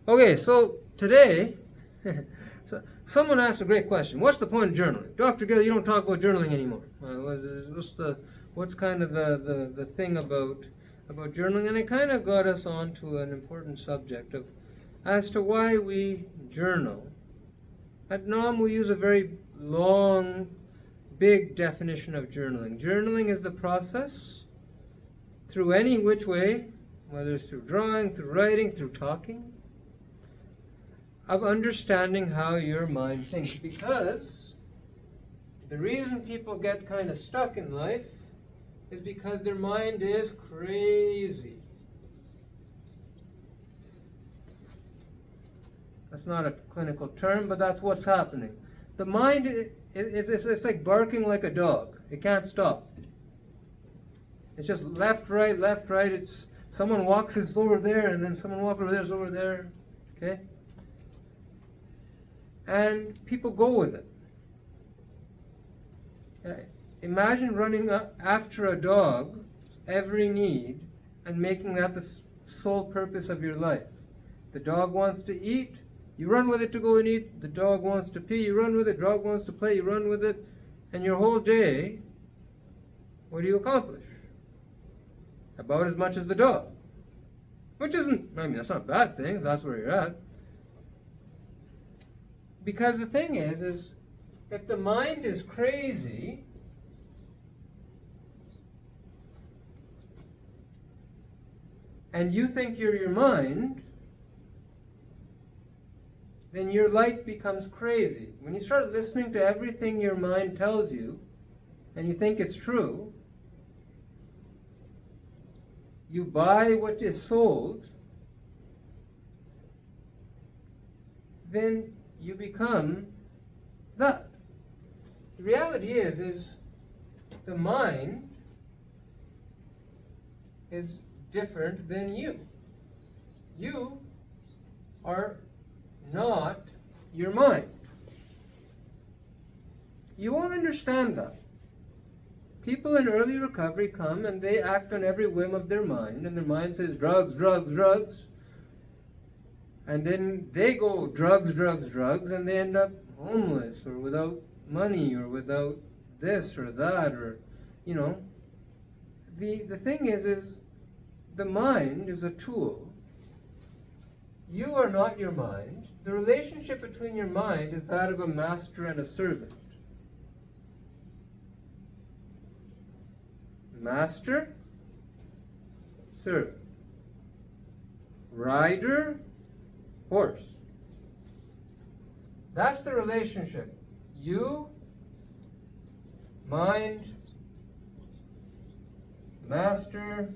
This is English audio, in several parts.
Okay, so today, so someone asked a great question. What's the point of journaling? Dr. Gill, you don't talk about journaling anymore. What's kind of the thing about journaling? And it kind of got us onto an important subject of as to why we journal. At NOM, we use a very long, big definition of journaling. Journaling is the process through any which way, whether it's through drawing, through writing, through talking, of understanding how your mind thinks. Because the reason people get kind of stuck in life is because their mind is crazy. That's not a clinical term, but that's what's happening. The mind it's like barking like a dog. It can't stop. It's just left, right, left, right. It's someone walks, it's over there, and then someone walks over there, it's over there. Okay? And people go with it. Imagine running after a dog's every need and making that the sole purpose of your life. The dog wants to eat, you run with it to go and eat. The dog wants to pee, you run with it. Dog wants to play, you run with it. And your whole day, what do you accomplish? About as much as the dog. Which isn't, I mean, that's not a bad thing if that's where you're at. Because the thing is if the mind is crazy, and you think you're your mind, then your life becomes crazy. When you start listening to everything your mind tells you, and you think it's true, you buy what is sold, then you become that. The reality is the mind is different than you. You are not your mind. You won't understand that. People in early recovery come and they act on every whim of their mind, and their mind says drugs, drugs, drugs. And then they go drugs, drugs, drugs, and they end up homeless or without money or without this or that, or, you know. The thing is the mind is a tool. You are not your mind. The relationship between your mind is that of a master and a servant. Master, servant. Rider, horse. That's the relationship. You, mind, master,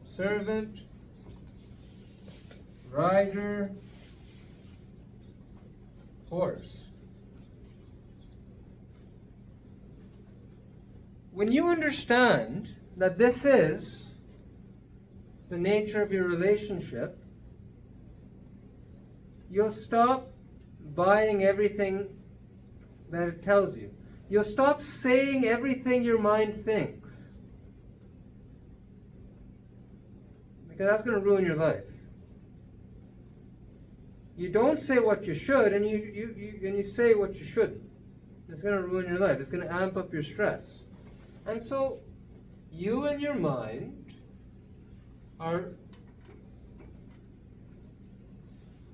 servant, rider, horse. When you understand that this is the nature of your relationship, you'll stop buying everything that it tells you. You'll stop saying everything your mind thinks. Because that's going to ruin your life. You don't say what you should, and you say what you shouldn't. It's going to ruin your life. It's going to amp up your stress. And so, you and your mind are,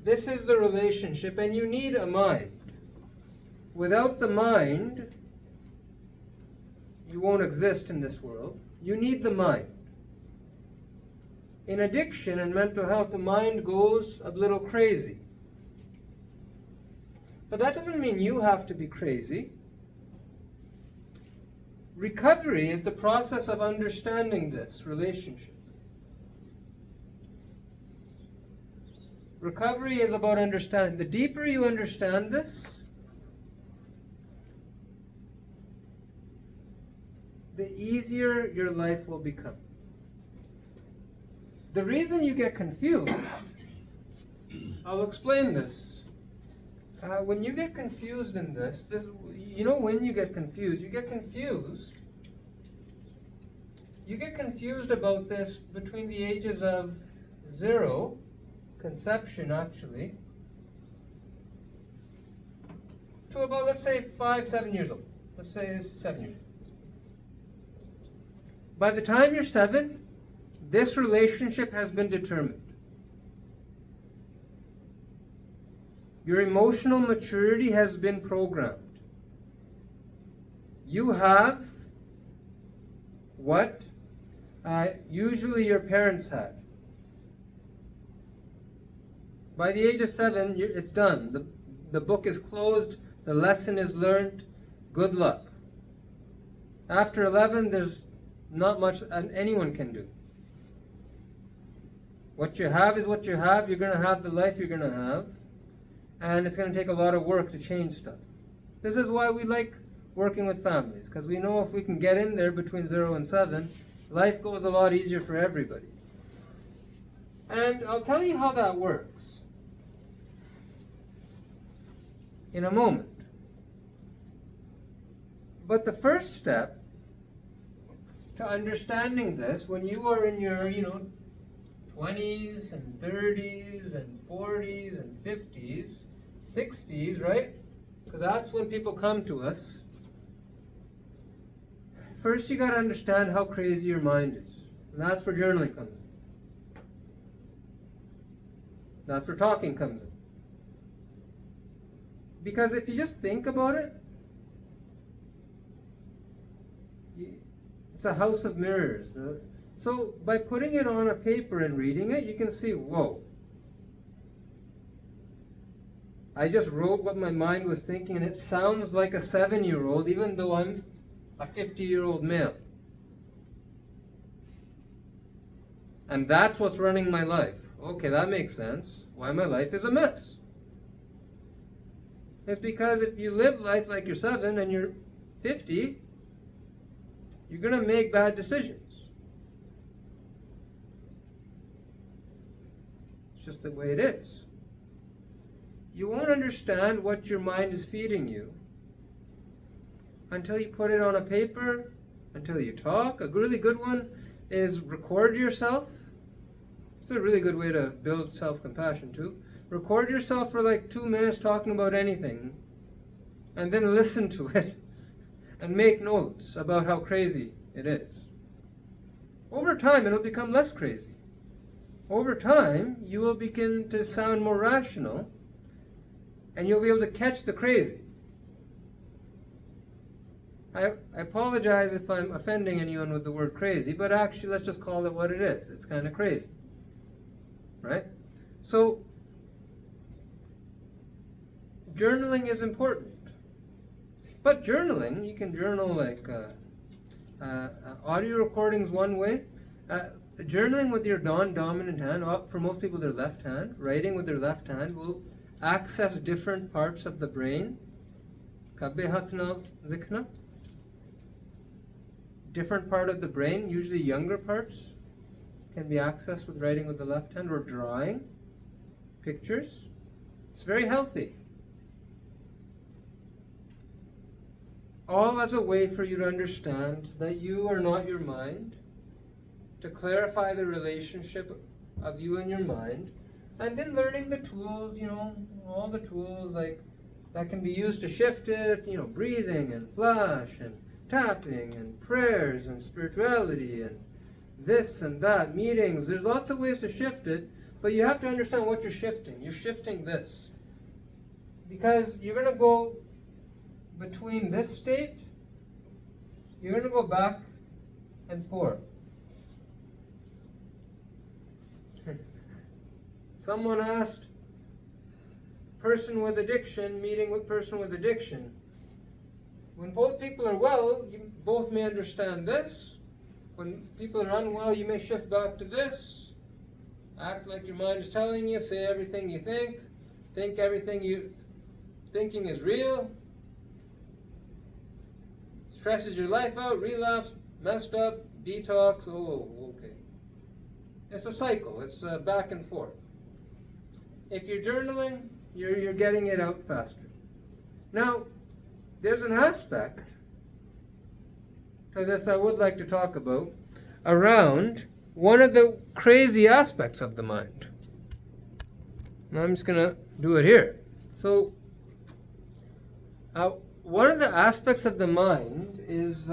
this is the relationship, and you need a mind. Without the mind, you won't exist in this world. You need the mind. In addiction and mental health, the mind goes a little crazy. But that doesn't mean you have to be crazy. Recovery is the process of understanding this relationship. Recovery is about understanding. The deeper you understand this, the easier your life will become. The reason you get confused, I'll explain this. When you get confused in this, you know when you get confused? You get confused about this between the ages of 0 conception actually to about, let's say, 5-7 years old. Let's say 7 years old. By the time you're 7, this relationship has been determined. Your emotional maturity has been programmed. You have what usually your parents had. By the age of 7, it's done. The book is closed. The lesson is learned. Good luck. After 11, there's not much anyone can do. What you have is what you have. You're going to have the life you're going to have. And it's going to take a lot of work to change stuff. This is why we like working with families, because we know if we can get in there between 0 and 7, life goes a lot easier for everybody. And I'll tell you how that works in a moment. But the first step to understanding this, when you are in your, 20s and 30s and 40s and 50s, 60s, right? Because that's when people come to us. First, you got to understand how crazy your mind is. And that's where journaling comes in. That's where talking comes in. Because if you just think about it, it's a house of mirrors. So by putting it on a paper and reading it, you can see, whoa. I just wrote what my mind was thinking, and it sounds like a 7-year-old, even though I'm a 50-year-old male. And that's what's running my life. Okay, that makes sense. Why my life is a mess. It's because if you live life like you're 7 and you're 50, you're going to make bad decisions. It's just the way it is. You won't understand what your mind is feeding you until you put it on a paper, until you talk. A really good one is record yourself. It's a really good way to build self-compassion too. Record yourself for like 2 minutes talking about anything, and then listen to it and make notes about how crazy it is. Over time, it'll become less crazy. Over time, you will begin to sound more rational, and you'll be able to catch the crazy. I apologize if I'm offending anyone with the word crazy, but actually, let's just call it what it is. It's kind of crazy. Right? So, journaling is important. But journaling, you can journal like audio recordings one way. Journaling with your non-dominant hand, for most people their left hand, writing with their left hand will access different parts of the brain. Different part of the brain, usually younger parts, can be accessed with writing with the left hand, or drawing pictures. It's very healthy. All as a way for you to understand that you are not your mind, to clarify the relationship of you and your mind, and then learning the tools, all the tools like that can be used to shift it, breathing and flash and tapping and prayers and spirituality and this and that, meetings. There's lots of ways to shift it, but you have to understand what you're shifting. You're shifting this. Because you're going to go between this state, you're going to go back and forth. Someone asked, person with addiction meeting with person with addiction. When both people are well, you both may understand this. When people are unwell, you may shift back to this. Act like your mind is telling you, say everything you think everything you thinking is real. Stresses your life out, relapse, messed up, detox, okay. It's a cycle, it's back and forth. If you're journaling, you're getting it out faster. Now, there's an aspect to this I would like to talk about around one of the crazy aspects of the mind. And I'm just going to do it here. So, one of the aspects of the mind is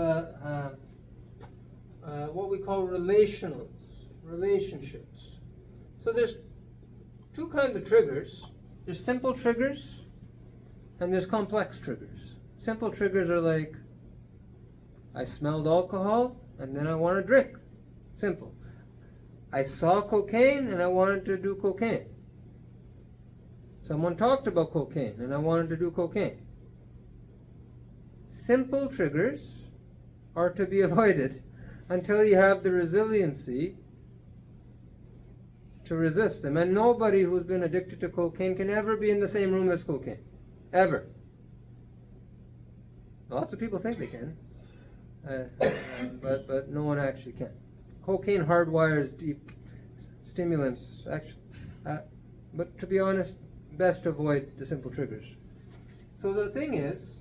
what we call relationships. So there's two kinds of triggers. There's simple triggers and there's complex triggers. Simple triggers are like, I smelled alcohol and then I want to drink. Simple. I saw cocaine and I wanted to do cocaine. Someone talked about cocaine and I wanted to do cocaine. Simple triggers are to be avoided until you have the resiliency to resist them. And nobody who's been addicted to cocaine can ever be in the same room as cocaine. Ever. Lots of people think they can, but no one actually can. Cocaine hardwires deep stimulants, actually. But to be honest, best to avoid the simple triggers. So the thing is,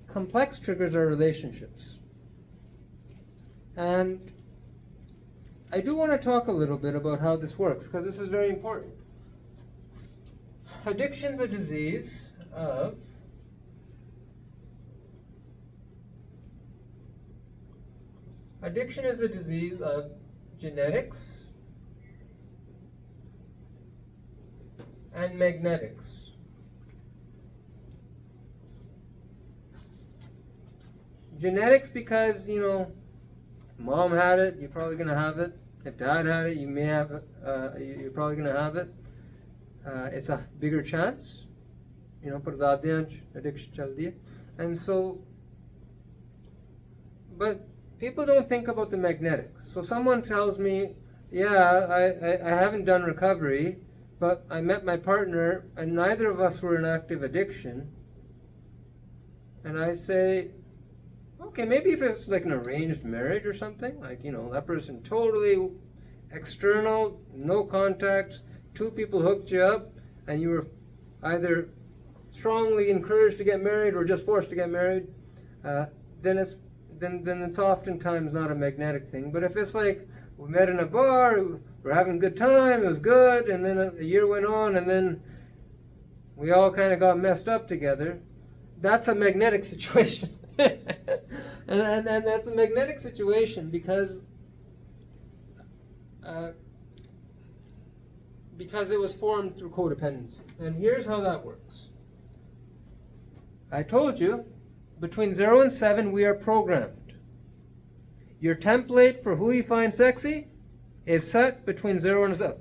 complex triggers are relationships. And I do want to talk a little bit about how this works, because this is very important. Addiction's a disease of Addiction is a disease of genetics and magnetics. Genetics because, mom had it, you're probably going to have it. If dad had it, you may have it, you're probably going to have it. It's a bigger chance. पर दादियाँ addiction चल दी है. And so, but people don't think about the magnetics. So someone tells me, I haven't done recovery, but I met my partner and neither of us were in active addiction. And I say, okay, maybe if it's like an arranged marriage or something, like, that person totally external, no contact, two people hooked you up, and you were either strongly encouraged to get married or just forced to get married, then it's oftentimes not a magnetic thing. But if it's like, we met in a bar, we're having a good time, it was good, and then a year went on, and then we all kind of got messed up together, that's a magnetic situation. and that's a magnetic situation because it was formed through codependency. And here's how that works. I told you, between 0 and 7, we are programmed. Your template for who you find sexy is set between 0 and 7.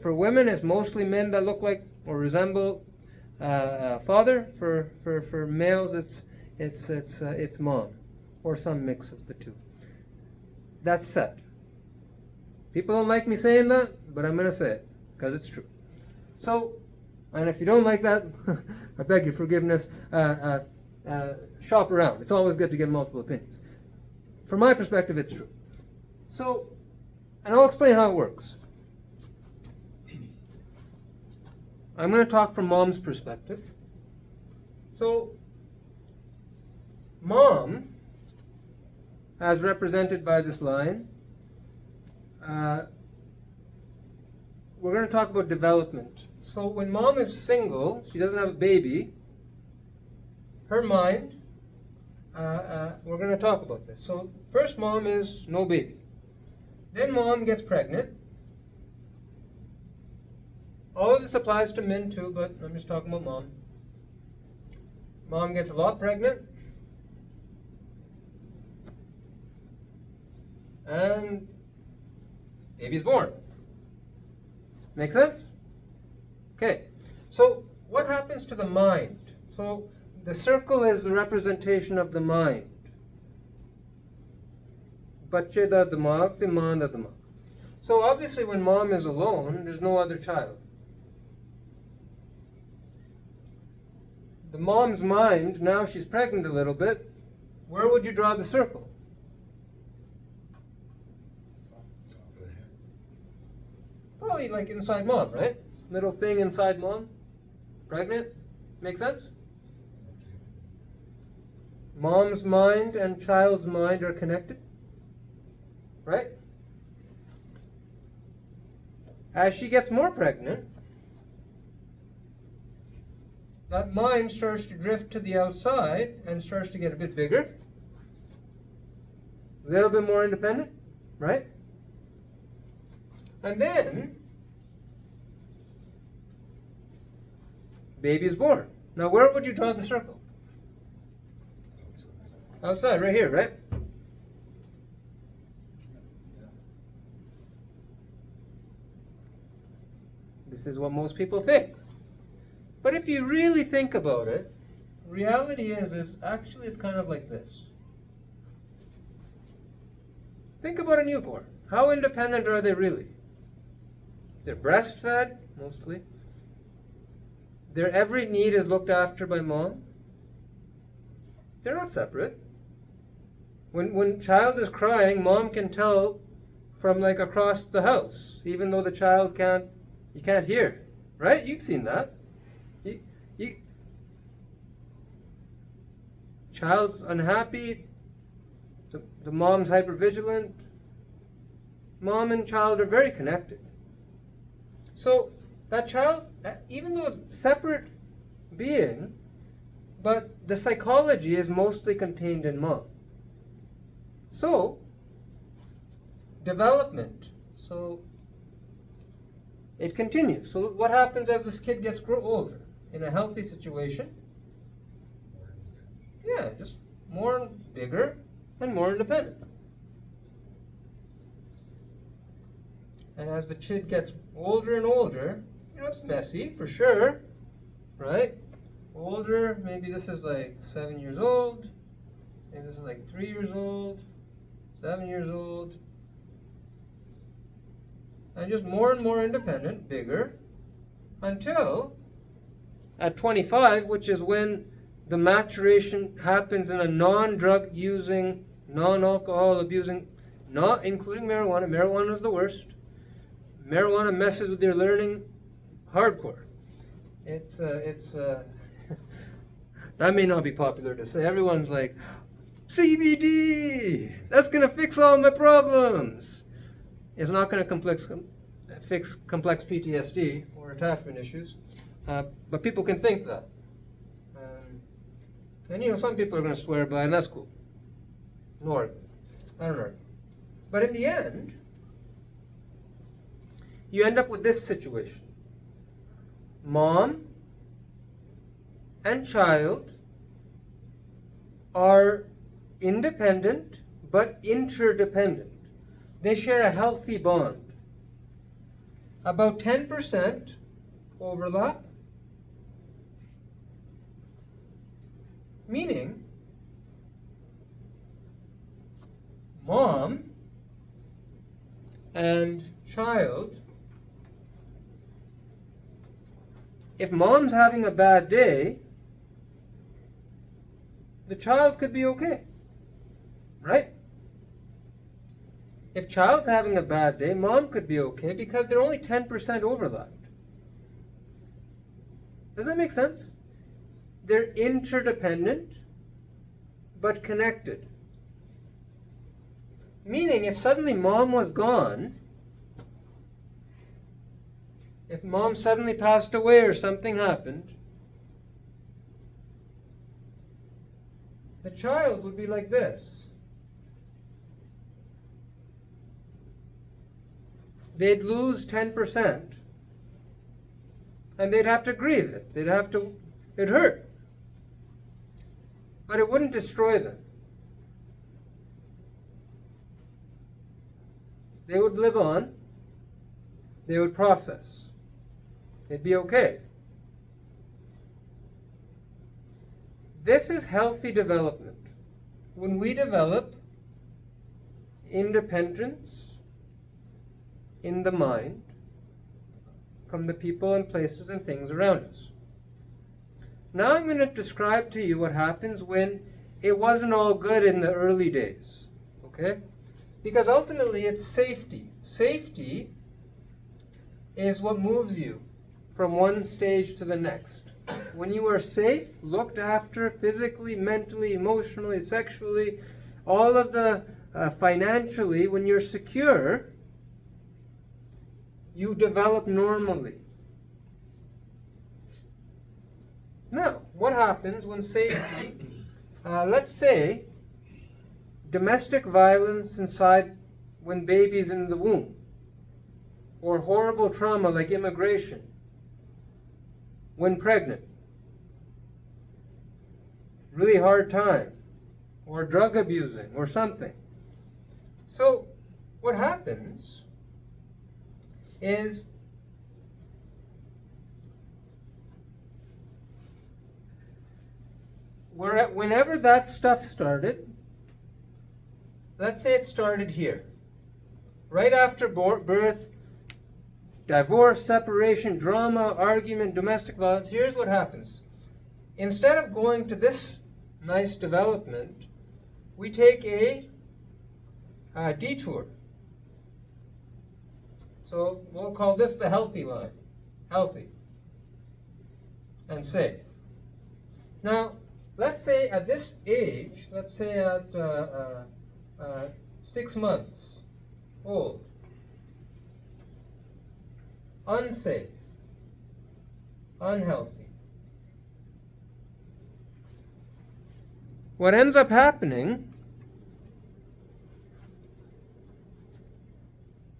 For women, it's mostly men that look like or resemble father. For males, it's mom, or some mix of the two. That's set. People don't like me saying that, but I'm going to say it because it's true. So, and if you don't like that, I beg your forgiveness. Shop around. It's always good to get multiple opinions. From my perspective, it's true. So, and I'll explain how it works. I'm going to talk from mom's perspective. So, mom, as represented by this line, we're going to talk about development. So when mom is single, she doesn't have a baby, her mind, we're going to talk about this. So first mom is no baby. Then mom gets pregnant. All of this applies to men too, but I'm just talking about mom. Mom gets a lot pregnant. And baby's born. Make sense? Okay. So what happens to the mind? So the circle is the representation of the mind. Bacche da dimag te maan da dimag. So obviously when mom is alone, there's no other child. The mom's mind, now she's pregnant a little bit, where would you draw the circle? Probably like inside mom, right? Little thing inside mom. Pregnant. Make sense? Mom's mind and child's mind are connected. Right? As she gets more pregnant, that mind starts to drift to the outside and starts to get a bit bigger, a little bit more independent, right? And then baby is born. Now where would you draw the circle? Outside, right here, right? This is what most people think. But if you really think about it, reality is actually it's kind of like this. Think about a newborn. How independent are they really? They're breastfed, mostly. Their every need is looked after by mom. They're not separate. When child is crying, mom can tell from like across the house, even though the child you can't hear, right? You've seen that. Child's unhappy, the mom's hypervigilant. Mom and child are very connected. So that child, even though it's separate being, but the psychology is mostly contained in mom. So, development. So, it continues. So what happens as this kid gets older? In a healthy situation? Yeah, just more bigger and more independent. And as the kid gets older and older, it's messy for sure, right? Older, maybe this is like 7 years old, maybe this is like 3 years old, 7 years old, and just more and more independent, bigger, until at 25, which is when the maturation happens in a non-drug using, non-alcohol abusing, not including marijuana. Marijuana is the worst. Marijuana messes with your learning hardcore. It's that may not be popular to say. Everyone's like, CBD, that's gonna fix all my problems. It's not gonna fix complex PTSD or attachment issues, but people can think that. And some people are gonna swear by, and that's cool. Nor, I don't know. But in the end, you end up with this situation. Mom and child are independent but interdependent. They share a healthy bond. About 10% overlap, meaning mom and child, if mom's having a bad day, the child could be okay, right? If child's having a bad day, mom could be okay because they're only 10% overlapped. Does that make sense? They're interdependent, but connected. Meaning, if suddenly mom was gone, if mom suddenly passed away or something happened, the child would be like this. They'd lose 10%, and they'd have to grieve it. It'd hurt. But it wouldn't destroy them. They would live on. They would process. It'd be okay. This is healthy development. When we develop independence in the mind from the people and places and things around us. Now I'm going to describe to you what happens when it wasn't all good in the early days. Okay? Because ultimately it's safety. Safety is what moves you from one stage to the next. When you are safe, looked after physically, mentally, emotionally, sexually, all of the financially, when you're secure, you develop normally. Now, what happens when safety, let's say, domestic violence inside when baby's in the womb, or horrible trauma like immigration, when pregnant, really hard time, or drug abusing, or something. So, what happens is whenever that stuff started, let's say it started here, right after birth, divorce, separation, drama, argument, domestic violence, here's what happens. Instead of going to this nice development, we take a detour. So we'll call this the healthy line. Healthy and safe. Now, let's say at this age, let's say at 6 months old, unsafe, unhealthy. What ends up happening,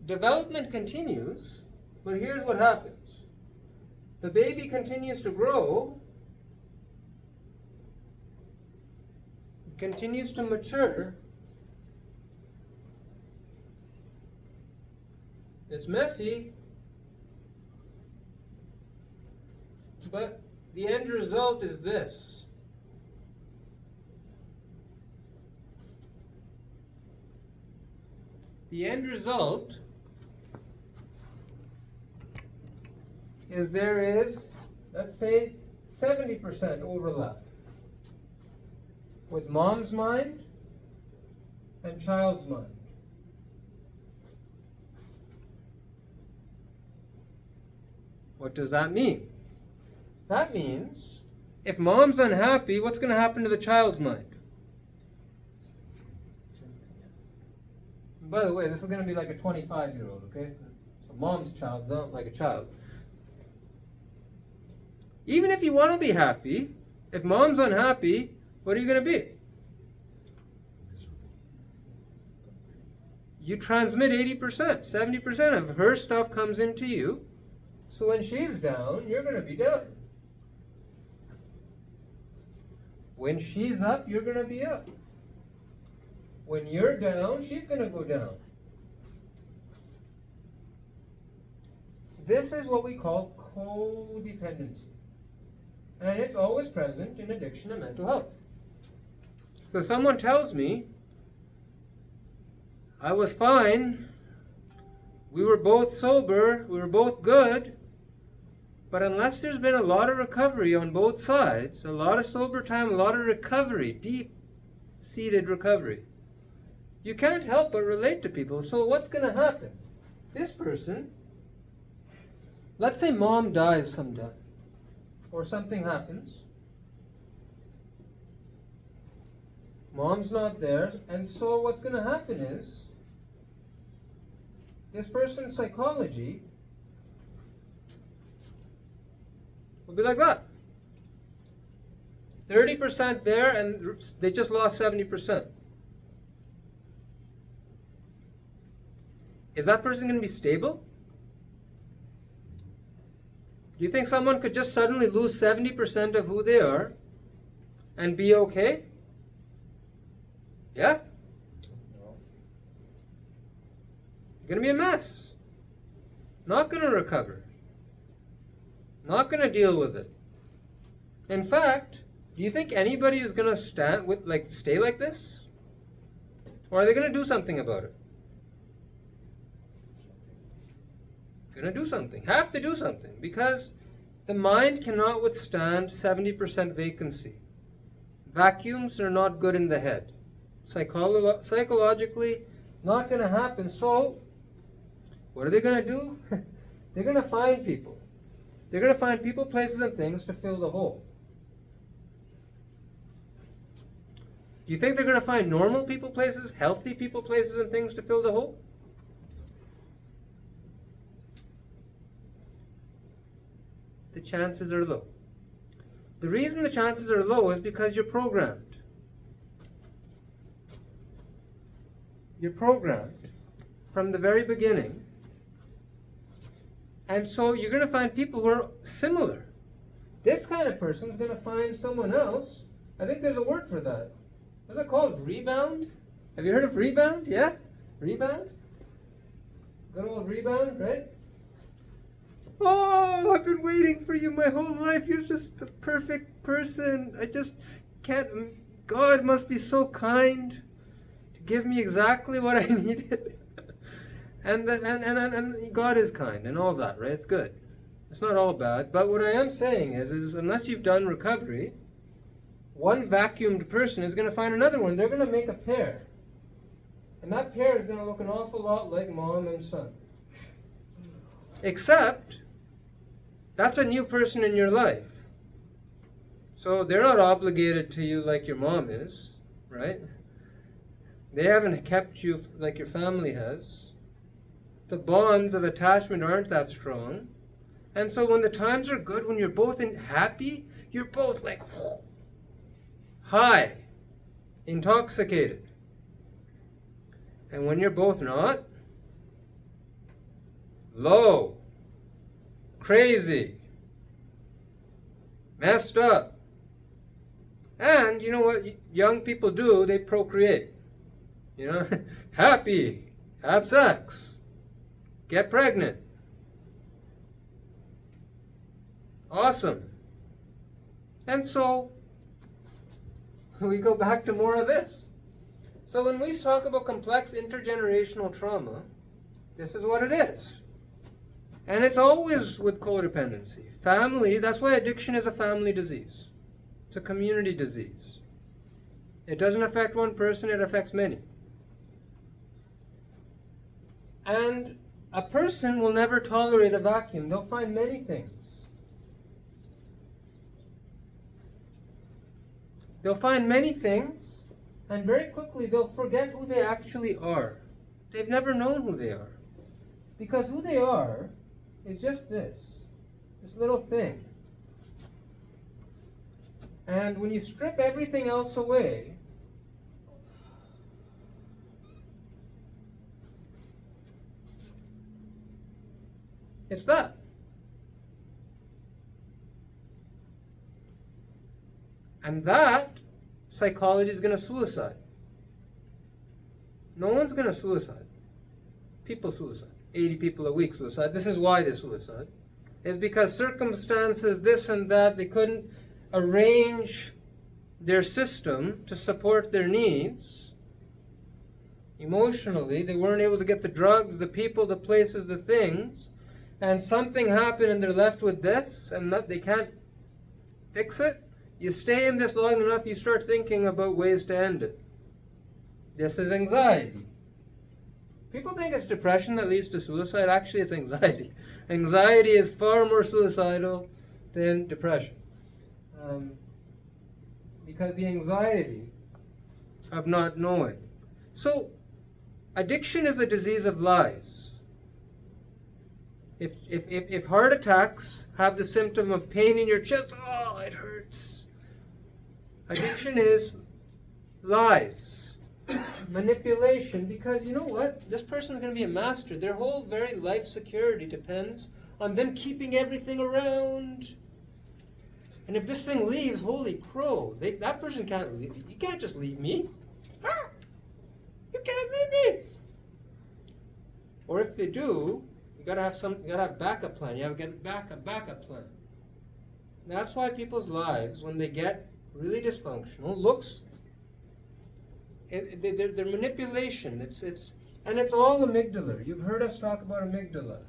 development continues, but here's what happens. The baby continues to grow, continues to mature. It's messy, but the end result is this. The end result is there is, let's say, 70% overlap with mom's mind and child's mind. What does that mean? That means if mom's unhappy, what's going to happen to the child's mind? By the way, this is going to be like a 25-year-old, okay? So mom's child, not like a child. Even if you want to be happy, if mom's unhappy, what are you going to be? You transmit 80%, 70% of her stuff comes into you. So when she's down, you're going to be down. When she's up, you're going to be up. When you're down, she's going to go down. This is what we call codependency. And it's always present in addiction and mental health. So someone tells me, I was fine, we were both sober, we were both good, but unless there's been a lot of recovery on both sides, a lot of sober time, a lot of recovery, deep-seated recovery, you can't help but relate to people. So what's going to happen? This person, let's say mom dies sometime, or something happens. Mom's not there, and so what's going to happen is, this person's psychology will be like that. 30% there, and they just lost 70%. Is that person going to be stable? Do you think someone could just suddenly lose 70% of who they are and be okay? Yeah? You're going to be a mess. Not going to recover. Not going to deal with it. In fact, do you think anybody is going to stay like this? Or are they going to do something about it? Going to do something. Have to do something, because the mind cannot withstand 70% vacancy. Vacuums are not good in the head. Psychologically, not going to happen. So, what are they going to do? They're going to find people. They're going to find people, places, and things to fill the hole. Do you think they're going to find normal people, places, healthy people, places, and things to fill the hole? The chances are low. The reason the chances are low is because you're programmed. You're programmed from the very beginning. And so you're going to find people who are similar. This kind of person is going to find someone else. I think there's a word for that. What's it called? Rebound? Have you heard of rebound? Yeah? Rebound? Good old rebound, right? Oh, I've been waiting for you my whole life. You're just the perfect person. I just can't. God must be so kind to give me exactly what I needed. And God is kind and all that, right? It's good. It's not all bad. But what I am saying is unless you've done recovery, one vacuumed person is going to find another one. They're going to make a pair. And that pair is going to look an awful lot like mom and son. Except, that's a new person in your life. So they're not obligated to you like your mom is, right? They haven't kept you like your family has. The bonds of attachment aren't that strong. And so when the times are good, when you're both happy, you're both like high, intoxicated. And when you're both not, low, crazy, messed up. And you know what young people do? They procreate. You know, happy, have sex, get pregnant. Awesome. And so we go back to more of this. So when we talk about complex intergenerational trauma, this is what it is. And it's always with codependency. Family, that's why addiction is a family disease. It's a community disease. It doesn't affect one person, it affects many. And a person will never tolerate a vacuum. They'll find many things. They'll find many things, and very quickly they'll forget who they actually are. They've never known who they are. Because who they are is just this little thing. And when you strip everything else away, it's that. And that psychology is going to suicide. No one's going to suicide. People suicide. 80 people a week suicide. This is why they suicide. It's because circumstances, this and that, they couldn't arrange their system to support their needs. Emotionally, they weren't able to get the drugs, the people, the places, the things. And something happened and they're left with this and they can't fix it. You stay in this long enough, you start thinking about ways to end it. This is anxiety. People think it's depression that leads to suicide. Actually, it's anxiety. Anxiety is far more suicidal than depression. Because the anxiety of not knowing. So, addiction is a disease of lies. If heart attacks have the symptom of pain in your chest, oh, it hurts. Addiction is lies, manipulation, because you know what? This person is going to be a master. Their whole very life security depends on them keeping everything around. And if this thing leaves, holy crow, that person can't leave. You can't just leave me. Ah, you can't leave me. Or if they do, you gotta have backup plan. You have to get a backup plan. That's why people's lives, when they get really dysfunctional, they're manipulation. And it's all amygdala. You've heard us talk about amygdala.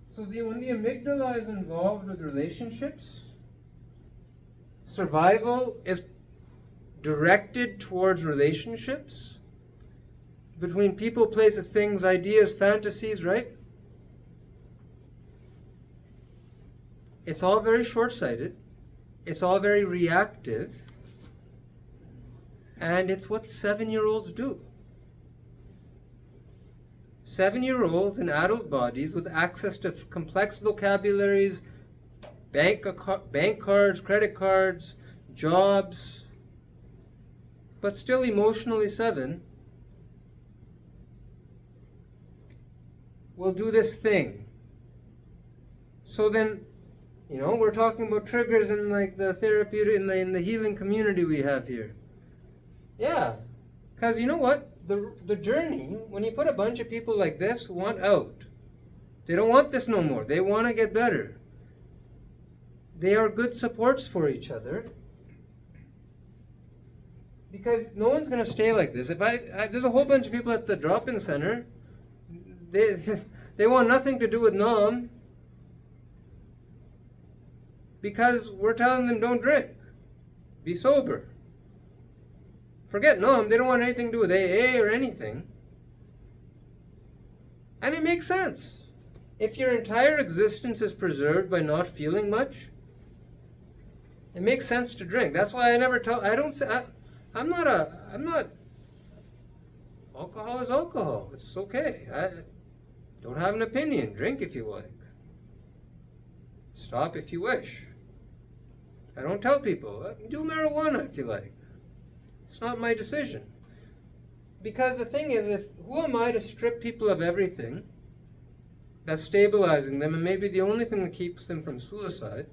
So when the amygdala is involved with relationships, survival is directed towards relationships between people, places, things, ideas, fantasies, right? It's all very short-sighted. It's all very reactive. And it's what 7-year-olds do. 7-year-olds in adult bodies with access to complex vocabularies, bank cards, credit cards, jobs, but still emotionally 7, will do this thing. So then, we're talking about triggers in like the therapeutic, in the healing community we have here. Yeah, because you know what? The journey, when you put a bunch of people like this who want out, they don't want this no more. They want to get better. They are good supports for each other. Because no one's going to stay like this. If there's a whole bunch of people at the drop-in center. They want nothing to do with Nam. Because we're telling them don't drink. Be sober. Forget Nam. They don't want anything to do with AA or anything. And it makes sense. If your entire existence is preserved by not feeling much, it makes sense to drink. That's why I'm not, alcohol is alcohol. It's okay. I don't have an opinion. Drink if you like. Stop if you wish. I don't tell people, do marijuana if you like. It's not my decision. Because the thing is, who am I to strip people of everything that's stabilizing them and maybe the only thing that keeps them from suicide?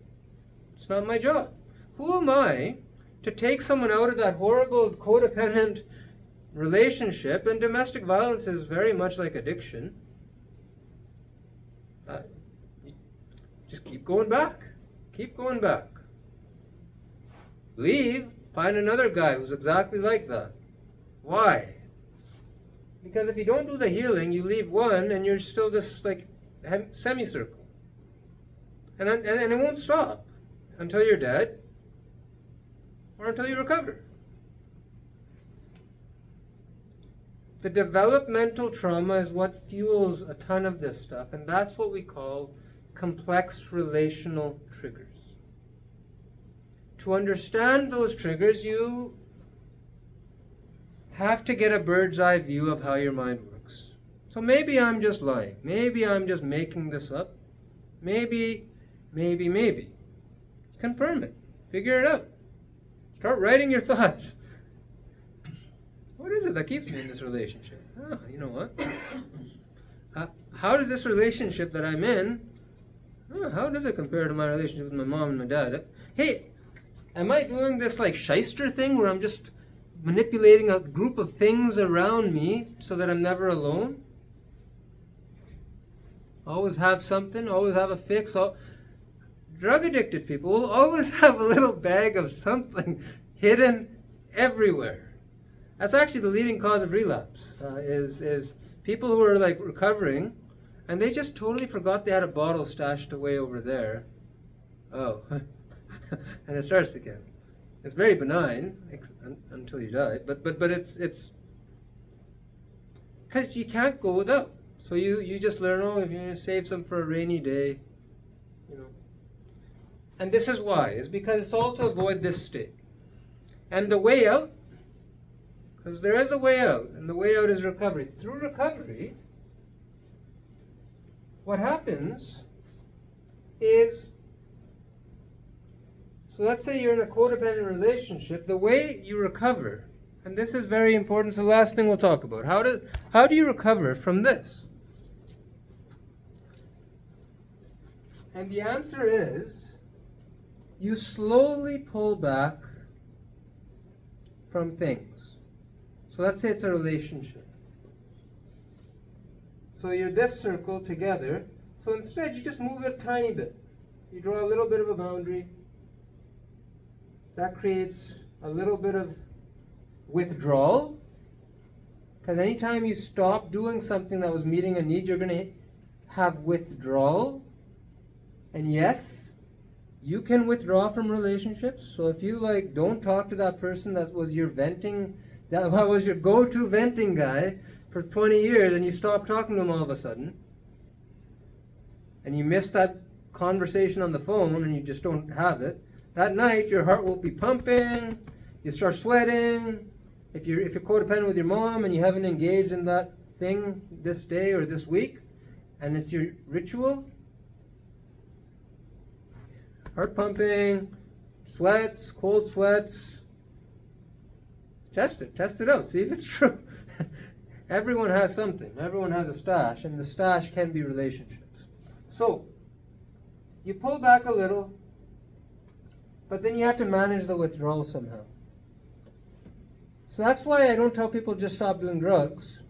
It's not my job. Who am I to take someone out of that horrible codependent relationship? And domestic violence is very much like addiction. Just keep going back. Keep going back. Leave, find another guy who's exactly like that. Why? Because if you don't do the healing, you leave one and you're still just like semicircle. And it won't stop until you're dead or until you recover. The developmental trauma is what fuels a ton of this stuff, and that's what we call complex relational triggers. To understand those triggers, you have to get a bird's eye view of how your mind works. So maybe I'm just lying. Maybe I'm just making this up. Maybe. Confirm it. Figure it out. Start writing your thoughts. What is it that keeps me in this relationship? Oh, you know what? How does this relationship that I'm in, how does it compare to my relationship with my mom and my dad? Hey, am I doing this like shyster thing where I'm just manipulating a group of things around me so that I'm never alone? Always have something, always have a fix. Drug addicted people will always have a little bag of something hidden everywhere. That's actually the leading cause of relapse, is people who are like recovering and they just totally forgot they had a bottle stashed away over there. Oh, and it starts again. It's very benign until you die, but it's because you can't go without. So you just learn, if you're gonna save some for a rainy day, And this is why. It's because it's all to avoid this state. And the way out, because there is a way out, and the way out is recovery. Through recovery, what happens is, so let's say you're in a codependent relationship, the way you recover, and this is very important, it's the last thing we'll talk about. How do you recover from this? And the answer is, you slowly pull back from things. So let's say it's a relationship. So you're this circle together. So instead, you just move it a tiny bit. You draw a little bit of a boundary. That creates a little bit of withdrawal. Because anytime you stop doing something that was meeting a need, you're going to have withdrawal. And yes, you can withdraw from relationships. So if you don't talk to that person that was your venting, that was your go-to venting guy for 20 years, and you stop talking to him all of a sudden, and you miss that conversation on the phone and you just don't have it, that night your heart will be pumping, you start sweating. If you're codependent with your mom and you haven't engaged in that thing this day or this week, and it's your ritual, Heart pumping, sweats, cold sweats. Test it out, see if it's true. Everyone has something. Everyone has a stash, and the stash can be relationships. So, you pull back a little, but then you have to manage the withdrawal somehow. So that's why I don't tell people just stop doing drugs,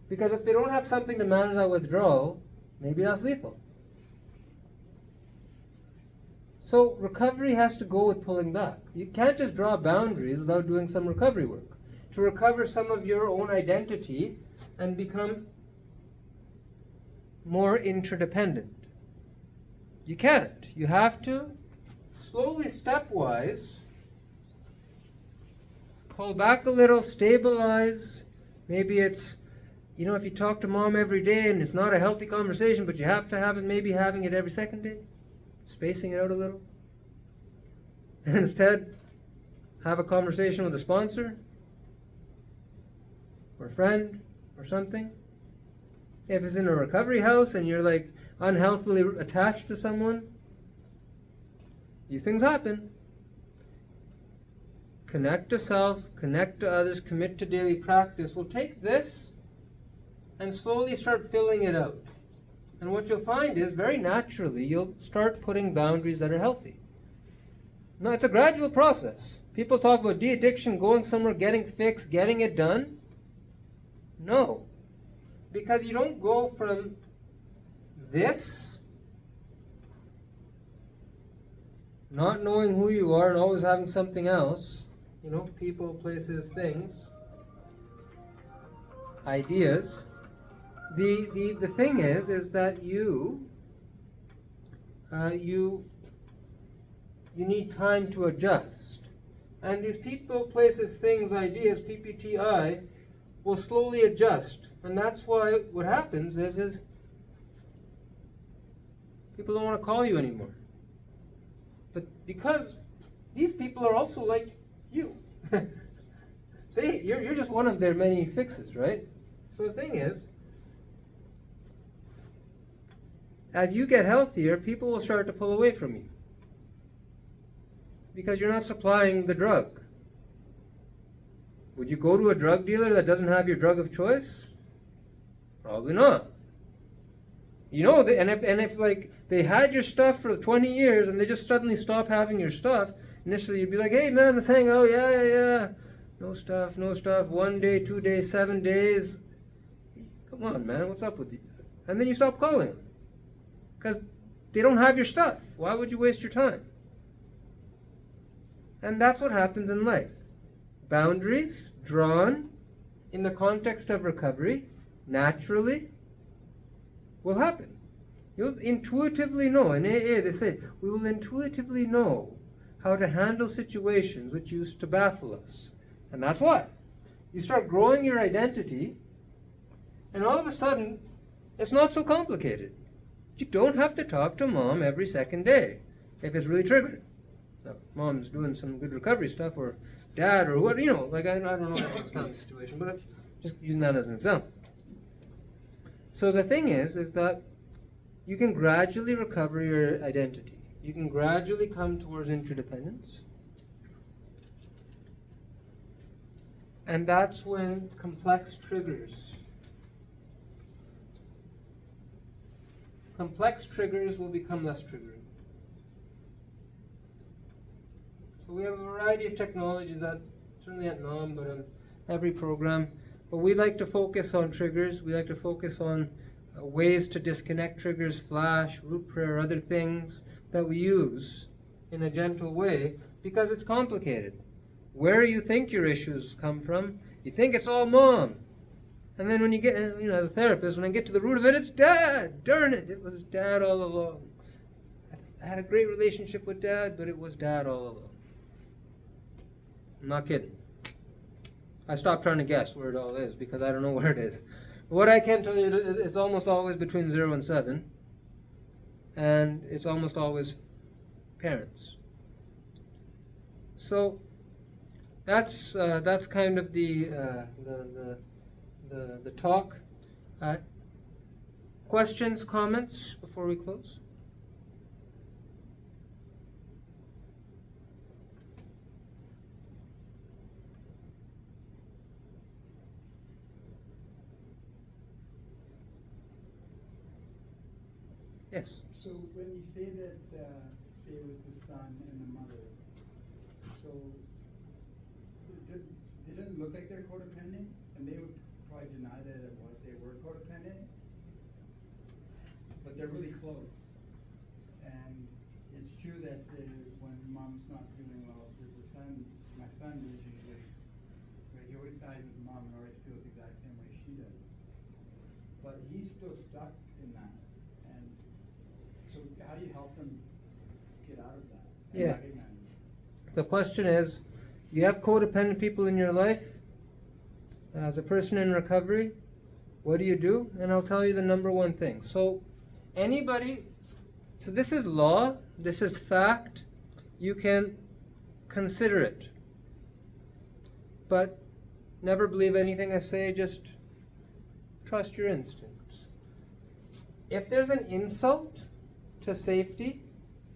because if they don't have something to manage that withdrawal, maybe that's lethal. So recovery has to go with pulling back. You can't just draw boundaries without doing some recovery work. To recover some of your own identity and become more interdependent. You can't. You have to slowly, stepwise, pull back a little, stabilize. Maybe it's, if you talk to mom every day and it's not a healthy conversation, but you have to have it, maybe having it every second day, spacing it out a little. And instead, have a conversation with a sponsor or a friend or something. If it's in a recovery house and you're like unhealthily attached to someone, these things happen. Connect to self, connect to others, commit to daily practice. We'll take this and slowly start filling it out. And what you'll find is, very naturally, you'll start putting boundaries that are healthy. No, it's a gradual process. People talk about de-addiction, going somewhere, getting fixed, getting it done. No. Because you don't go from this, not knowing who you are and always having something else, people, places, things, ideas. The thing is that you need time to adjust. And these people, places, things, ideas, PPTI, will slowly adjust. And that's why what happens is people don't want to call you anymore. But because these people are also like you. You're just one of their many fixes, right? So the thing is, as you get healthier, people will start to pull away from you. Because you're not supplying the drug. Would you go to a drug dealer that doesn't have your drug of choice? Probably not. And if like they had your stuff for 20 years and they just suddenly stop having your stuff, initially you'd be like, hey man, let's hang out, yeah. No stuff. 1 day, 2 days, 7 days. Come on, man, what's up with you? And then you stop calling them. Because they don't have your stuff. Why would you waste your time? And that's what happens in life. Boundaries drawn in the context of recovery naturally will happen. You'll intuitively know. In AA they say, we will intuitively know how to handle situations which used to baffle us. And that's why. You start growing your identity, and all of a sudden, it's not so complicated. You don't have to talk to mom every second day if it's really triggered. So mom's doing some good recovery stuff, or dad, or what, I don't know the family situation, but I'm just using that as an example. So the thing is that you can gradually recover your identity. You can gradually come towards interdependence. And that's when complex triggers will become less triggering. So we have a variety of technologies that, certainly at NOM, but on every program. But we like to focus on triggers. We like to focus on ways to disconnect triggers, flash, root prayer, other things that we use in a gentle way, because it's complicated. Where you think your issues come from, you think it's all mom. And then when you get, as a therapist, when I get to the root of it, it's dad. Darn it, it was dad all along. I had a great relationship with dad, but it was dad all along. I'm not kidding. I stopped trying to guess where it all is because I don't know where it is. What I can tell you, it's almost always between 0 and 7. And it's almost always parents. So that's kind of the talk. Questions, comments before we close? Yes. So when you say that, say it was the son and the mother, so they didn't look like they're codependent, and they would probably deny that it was, they were codependent, but they're really close. And it's true that when mom's not feeling well, my son is usually, right, he always sides with mom and always feels the exact same way she does. But he's still stuck in that. And so how do you help him get out of that? And Yeah. recognize it? The question is, you have codependent people in your life. As a person in recovery, what do you do? And I'll tell you the number one thing. So this is law, this is fact, you can consider it. But never believe anything I say, just trust your instincts. If there's an insult to safety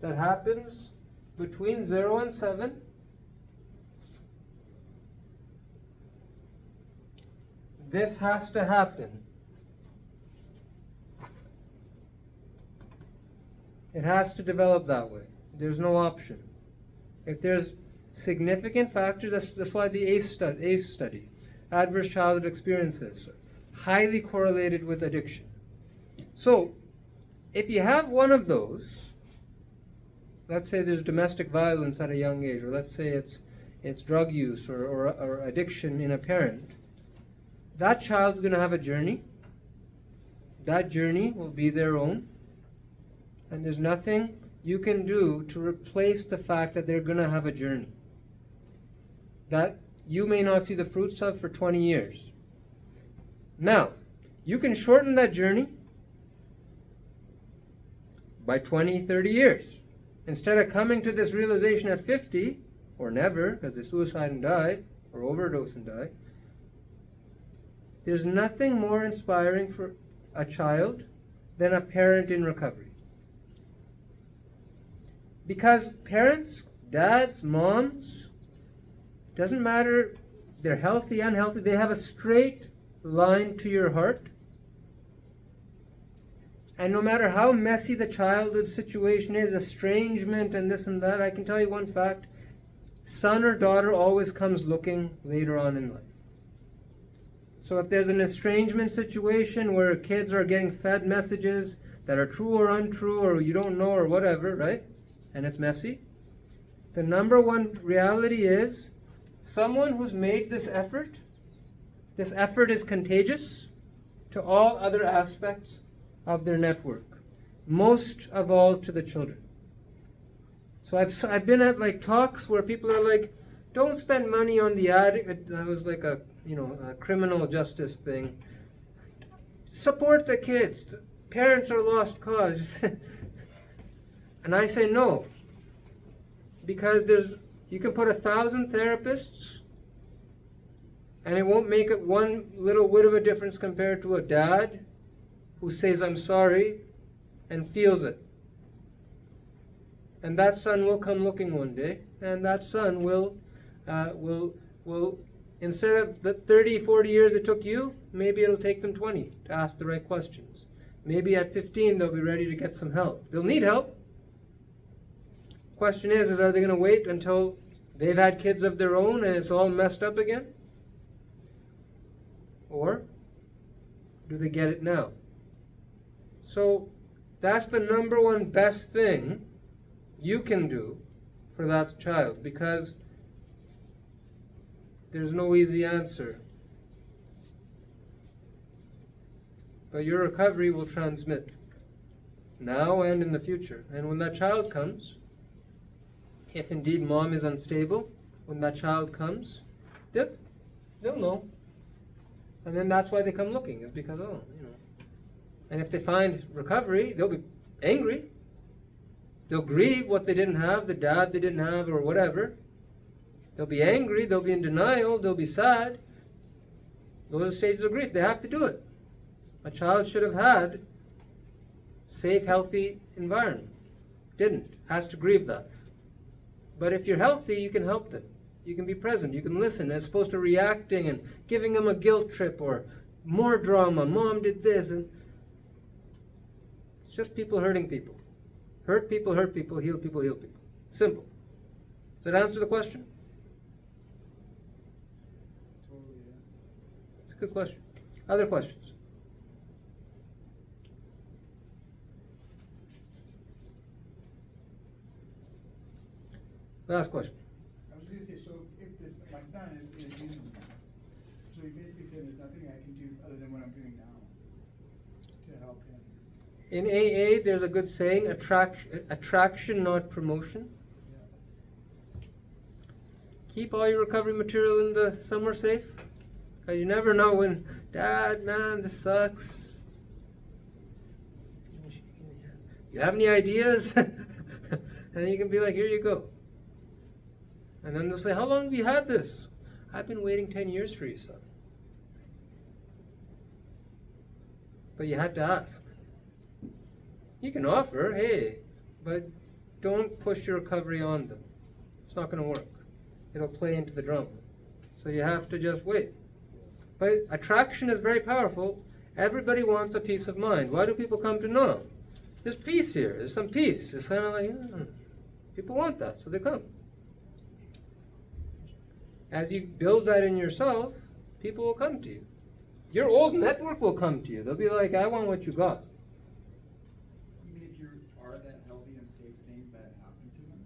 that happens between 0 and 7, this has to happen. It has to develop that way. There's no option. If there's significant factors, that's why the ACE study, adverse childhood experiences, highly correlated with addiction. So, if you have one of those, let's say there's domestic violence at a young age, or let's say it's drug use or addiction in a parent, that child's going to have a journey. That journey will be their own. And there's nothing you can do to replace the fact that they're going to have a journey that you may not see the fruits of for 20 years. Now, you can shorten that journey by 20, 30 years. Instead of coming to this realization at 50, or never, because they suicide and die, or overdose and die, there's nothing more inspiring for a child than a parent in recovery. Because parents, dads, moms, doesn't matter, they're healthy, unhealthy, they have a straight line to your heart. And no matter how messy the childhood situation is, estrangement and this and that, I can tell you one fact, son or daughter always comes looking later on in life. So if there's an estrangement situation where kids are getting fed messages that are true or untrue or you don't know or whatever, right? And it's messy. The number one reality is someone who's made this effort is contagious to all other aspects of their network. Most of all to the children. So I've been at like talks where people are like, don't spend money on the addict. That was like a criminal justice thing. Support the kids. Parents are lost cause. And I say no. Because you can put 1,000 therapists and it won't make it one little bit of a difference compared to a dad who says I'm sorry and feels it. And that son will come looking one day, and that son will instead of the 30, 40 years it took you, maybe it'll take them 20 to ask the right questions. Maybe at 15 they'll be ready to get some help. They'll need help. Question is are they going to wait until they've had kids of their own and it's all messed up again? Or do they get it now? So that's the number one best thing you can do for that child, because there's no easy answer. But your recovery will transmit now and in the future. And when that child comes, if indeed mom is unstable, when that child comes, they'll know. And then that's why they come looking, is because, And if they find recovery, they'll be angry. They'll grieve what they didn't have, the dad they didn't have, or whatever. They'll be angry, they'll be in denial, they'll be sad. Those are stages of grief. They have to do it. A child should have had safe, healthy environment. Didn't. Has to grieve that. But if you're healthy, you can help them. You can be present. You can listen as opposed to reacting and giving them a guilt trip or more drama. Mom did this. And It's just people hurting people. Hurt people, heal people, heal people. Simple. Does that answer the question? Totally, yeah. It's a good question. Other questions? Last question. I was going to say, so if this, my son is using that, so he basically said there's nothing I can do other than what I'm doing now to help him. In AA, there's a good saying, attraction, not promotion. Yeah. Keep all your recovery material in the somewhere safe. Because you never know when, Dad, man, this sucks. You have any ideas? And you can be like, here you go. And then they'll say, how long have you had this? I've been waiting 10 years for you, son. But you had to ask. You can offer, hey, but don't push your recovery on them. It's not going to work. It'll play into the drama. So you have to just wait. But attraction is very powerful. Everybody wants a peace of mind. Why do people come to know? There's peace here. There's some peace. It's kind of like, people want that, so they come. As you build that in yourself, people will come to you. Your old network will come to you. They'll be like, I want what you got. Even if you are that healthy and safe thing that happened to them?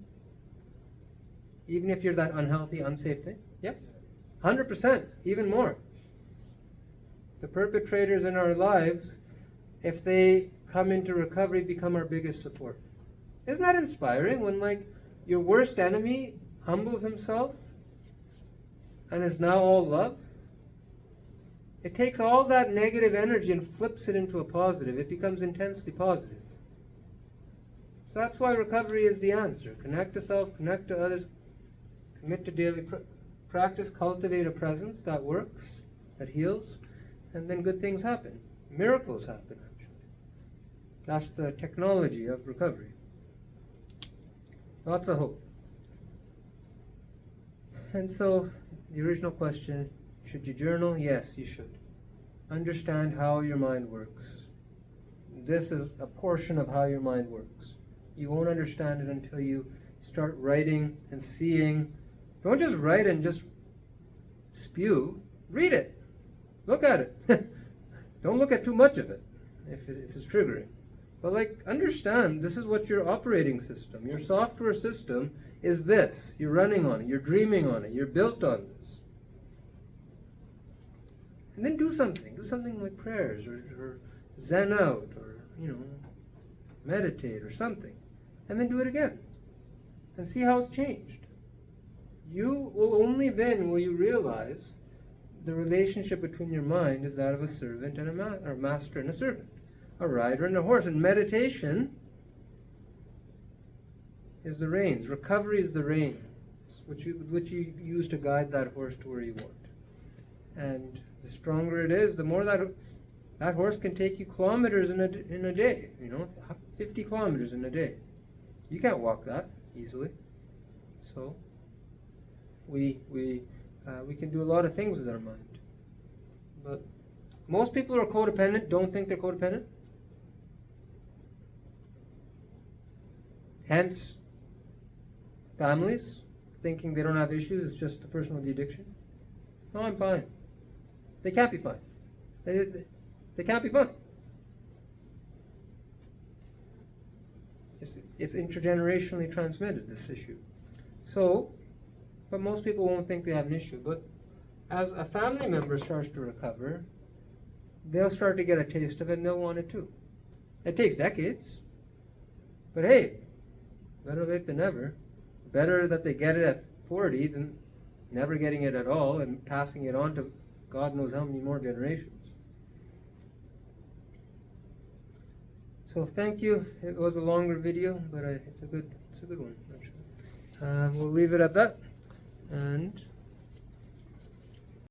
Even if you're that unhealthy, unsafe thing? Yep. 100%, even more. The perpetrators in our lives, if they come into recovery, become our biggest support. Isn't that inspiring when, like, your worst enemy humbles himself and is now all love? It takes all that negative energy and flips it into a positive. It becomes intensely positive. So that's why recovery is the answer. Connect to self, connect to others, commit to daily practice, cultivate a presence that works, that heals, and then good things happen. Miracles happen, actually. That's the technology of recovery. Lots of hope. And so, the original question, should you journal? Yes, you should. Understand how your mind works. This is a portion of how your mind works. You won't understand it until you start writing and seeing. Don't just write and just spew. Read it. Look at it. Don't look at too much of it if it's triggering. But like, understand this is what your operating system, your software system is this. You're running on it. You're dreaming on it. You're built on this. And then do something. Do something like prayers or zen out or, meditate or something. And then do it again. And see how it's changed. You will only then will you realize the relationship between your mind is that of a servant and a master and a servant. A rider and a horse. And meditation is the reins. Recovery is the reins, which you use to guide that horse to where you want. And the stronger it is, the more that horse can take you kilometers in a day. 50 kilometers in a day. You can't walk that easily. So we can do a lot of things with our mind. But most people who are codependent don't think they're codependent. Hence, families thinking they don't have issues, it's just the person with the addiction. No, I'm fine. They can't be fine. They can't be fine. It's intergenerationally transmitted, this issue. So, but most people won't think they have an issue. But as a family member starts to recover, they'll start to get a taste of it and they'll want it too. It takes decades. But hey, better late than never. Better that they get it at 40 than never getting it at all and passing it on to God knows how many more generations. So thank you. It was a longer video, but it's a good one, actually. We'll leave it at that. And